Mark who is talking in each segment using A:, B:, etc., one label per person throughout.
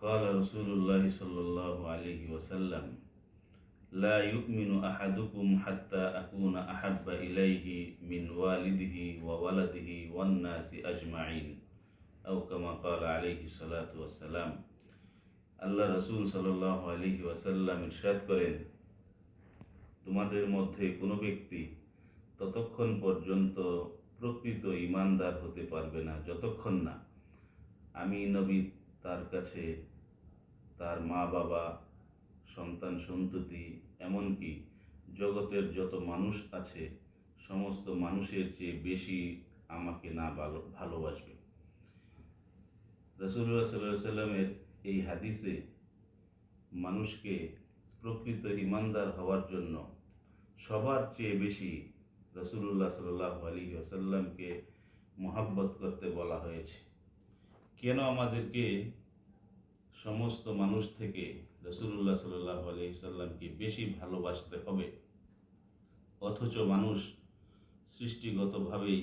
A: قال رسول الله صلى الله عليه وسلم لا يؤمن أحدكم حتى أكون أحب إليه من والده وولده والناس أجمعين أو كما قال عليه الصلاة والسلام। আল্লাহ রসুল সাল্লাল্লাহু আলাইহি ওয়াসাল্লাম ইরশাদ করেন, তোমাদের মধ্যে কোনো ব্যক্তি ততক্ষণ পর্যন্ত প্রকৃত ঈমানদার হতে পারবে না যতক্ষণ না আমি নবী তার কাছে তার মা বাবা, সন্তান সন্ততি, এমনকি জগতের যত মানুষ আছে সমস্ত মানুষের চেয়ে বেশি আমাকে না ভালোবাসবে। রাসূলুল্লাহ সাল্লাল্লাহু আলাইহি সাল্লামের এই হাদিসে মানুষকে প্রকৃত ঈমানদার হওয়ার জন্য সবার চেয়ে বেশি রাসূলুল্লাহ সাল্লাল্লাহু আলাইহি ওয়াসাল্লামকে মহব্বত করতে বলা হয়েছে। কেন আমাদেরকে সমস্ত মানুষ থেকে রাসূলুল্লাহ সাল্লাল্লাহু আলাইহি সাল্লামকে বেশি ভালোবাসতে হবে, অথচ মানুষ সৃষ্টিগতভাবেই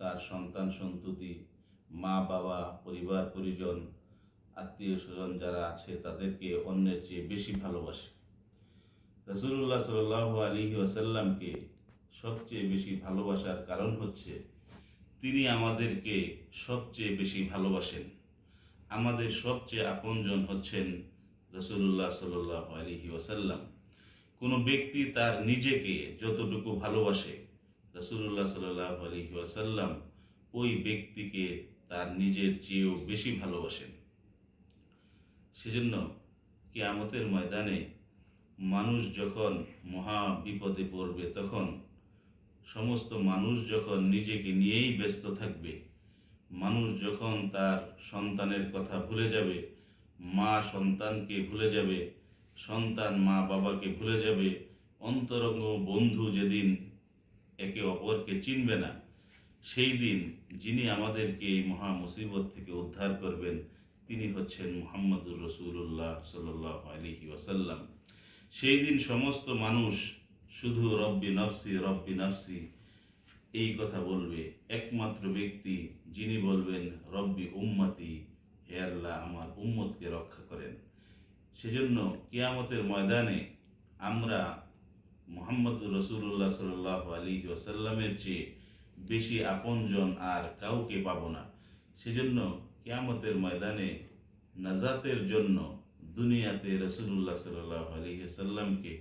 A: তার সন্তান সন্ততি, মা বাবা, পরিবার পরিজন, আত্মীয় স্বজন যারা আছে তাদেরকে অন্যের চেয়ে বেশি ভালোবাসে। রাসূলুল্লাহ সাল্লাল্লাহু আলাইহি ওয়াসাল্লামকে সবচেয়ে বেশি ভালোবাসার কারণ হচ্ছে তিনি আমাদেরকে সবচেয়ে বেশি ভালোবাসেন। আমাদের সবচেয়ে আপনজন হচ্ছেন রাসূলুল্লাহ সাল্লাল্লাহু আলাইহি ওয়াসাল্লাম। কোনো ব্যক্তি তার নিজেকে যতটুকু ভালোবাসে রাসূলুল্লাহ সাল্লাল্লাহু আলাইহি ওয়াসাল্লাম ওই ব্যক্তিকে তার নিজের চেয়েও বেশি ভালোবাসেন। সেজন্য কিয়ামতের ময়দানে মানুষ যখন মহা বিপদে পড়বে, তখন সমস্ত মানুষ যখন নিজেকে নিয়েই ব্যস্ত থাকবে, মানুষ যখন তার সন্তানের কথা ভুলে যাবে, মা সন্তানকে ভুলে যাবে, সন্তান মা বাবাকে ভুলে যাবে, অন্তরঙ্গ বন্ধু যেদিন একে অপরকে চিনবে না, সেই দিন যিনি আমাদেরকে এই মহা মুসিবত থেকে উদ্ধার করবেন তিনি হচ্ছেন মুহাম্মদুর রাসূলুল্লাহ সাল্লাল্লাহু আলাইহি ওয়াসাল্লাম। সেই দিন সমস্ত মানুষ শুধু রব্বি নফসি রব্বি নফসি এই কথা বলবে। একমাত্র ব্যক্তি যিনি বলবেন রব্বি উম্মতি, হে আল্লাহ আমার উম্মতকে রক্ষা করেন। সেজন্য কিয়ামতের ময়দানে আমরা মুহাম্মদুর রাসূলুল্লাহ সাল্লাল্লাহু আলাইহি ওয়াসাল্লামের চেয়ে বেশি আপনজন আর কাউকে পাবো না। সেজন্য কিয়ামতের ময়দানে নাজাতের জন্য দুনিয়াতে রাসূলুল্লাহ সাল্লাল্লাহু আলাইহি ওয়াসাল্লামকে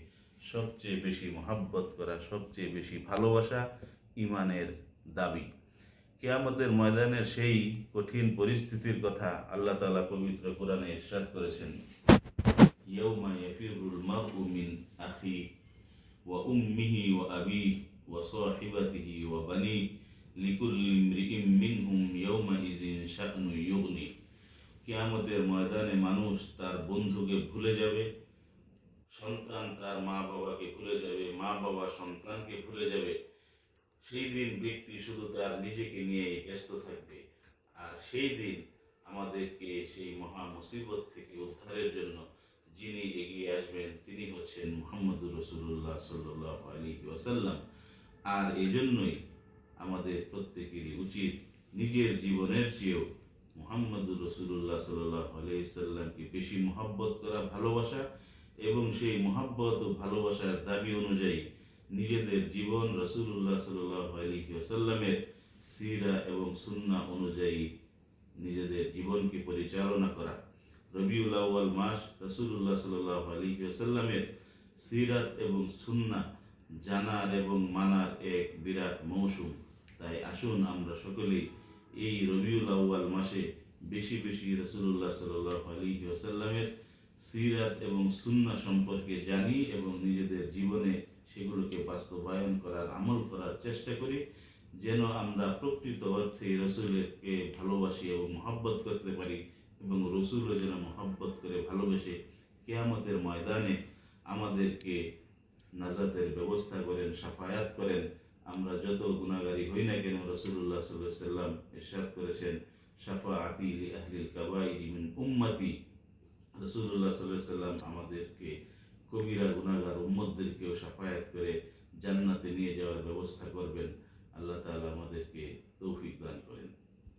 A: সবচেয়ে বেশি মহব্বত করা, সবচেয়ে বেশি ভালোবাসা ঈমানের দাবি। কিয়ামতের ময়দানের সেই কঠিন পরিস্থিতির কথা আল্লাহ তাআলা পবিত্র কোরআনে ইরশাদ করেছেন, ইয়াউমা ইয়াফিরুল মার'উ মিন আখিহি ওয়া উম্মিহি ওয়া আবিহি ওয়া সাহিবাতিহি ওয়া বানিহি লিকুল্লি ইমরিইম মিনহুম ইয়াউমা ইযিন শা'নুন ইউগনি। কিয়ামতের ময়দানে মানুষ তার বন্ধুকে ভুলে যাবে, সন্তান তার মা বাবাকে ভুলে যাবে, মা বাবা সন্তানকে ভুলে যাবে। সেই দিন ব্যক্তি শুধু তার নিজেকে নিয়েই ব্যস্ত থাকবে। আর সেই দিন আমাদেরকে সেই মহা মুসিবত থেকে উদ্ধারের জন্য যিনি এগিয়ে আসবেন তিনি হচ্ছেন মুহাম্মদুর রাসূলুল্লাহ সাল্লাল্লাহু আলাইহি ওয়াসাল্লাম। আর এই জন্যই আমাদের প্রত্যেকেরই উচিত নিজের জীবনের চেয়েও মুহাম্মদুর রাসূলুল্লাহ সাল্লাল্লাহু আলাইহি ওয়াসাল্লামকে বেশি মহব্বত করা, ভালোবাসা, এবং সেই মহব্বত ও ভালোবাসার দাবি অনুযায়ী নিজেদের জীবন রাসূলুল্লাহ সাল্লাল্লাহু আলাইহি ওয়াসাল্লামের সিরা এবং সুন্নাহ অনুযায়ী নিজেদের জীবনকে পরিচালনা করা। রবিউল আউয়াল মাস রাসূলুল্লাহ সাল্লাল্লাহু আলাইহি ওয়াসাল্লামের সিরাত এবং সুন্নাহ জানার এবং মানার এক বিরাট মৌসুম। তাই আসুন আমরা সকলেই এই রবিউল আউয়াল মাসে বেশি বেশি রাসূলুল্লাহ সাল্লাল্লাহু আলাইহি ওয়াসাল্লামের সিরাত এবং সুন্নাহ সম্পর্কে জানি এবং নিজেদের জীবনে সেগুলোকে বাস্তবায়ন করার, আমল করার চেষ্টা করি, যেন আমরা প্রকৃত অর্থে রসুলকে ভালোবাসি এবং মহব্বত করতে পারি, এবং রসুলও যেন মহব্বত করে ভালোবেসে কিয়ামতের ময়দানে আমাদেরকে নাজাতের ব্যবস্থা করেন, শাফায়াত করেন। আমরা যত গুনাহগারী হই না কেন রাসূলুল্লাহ সাল্লাল্লাহু আলাইহি ওয়াসাল্লাম ইরশাদ করেছেন, শাফাআতি লি আহলিল কাবাইরি মিন উম্মতি। রাসূলুল্লাহ সাল্লাল্লাহু আলাইহি ওয়াসাল্লাম আমাদেরকে কবিরা গুনাহগার উম্মতদেরকেও শাফায়াত করে জান্নাতে নিয়ে যাওয়ার ব্যবস্থা করবেন। আল্লাহ তাআলা আমাদেরকে তৌফিক দান করেন।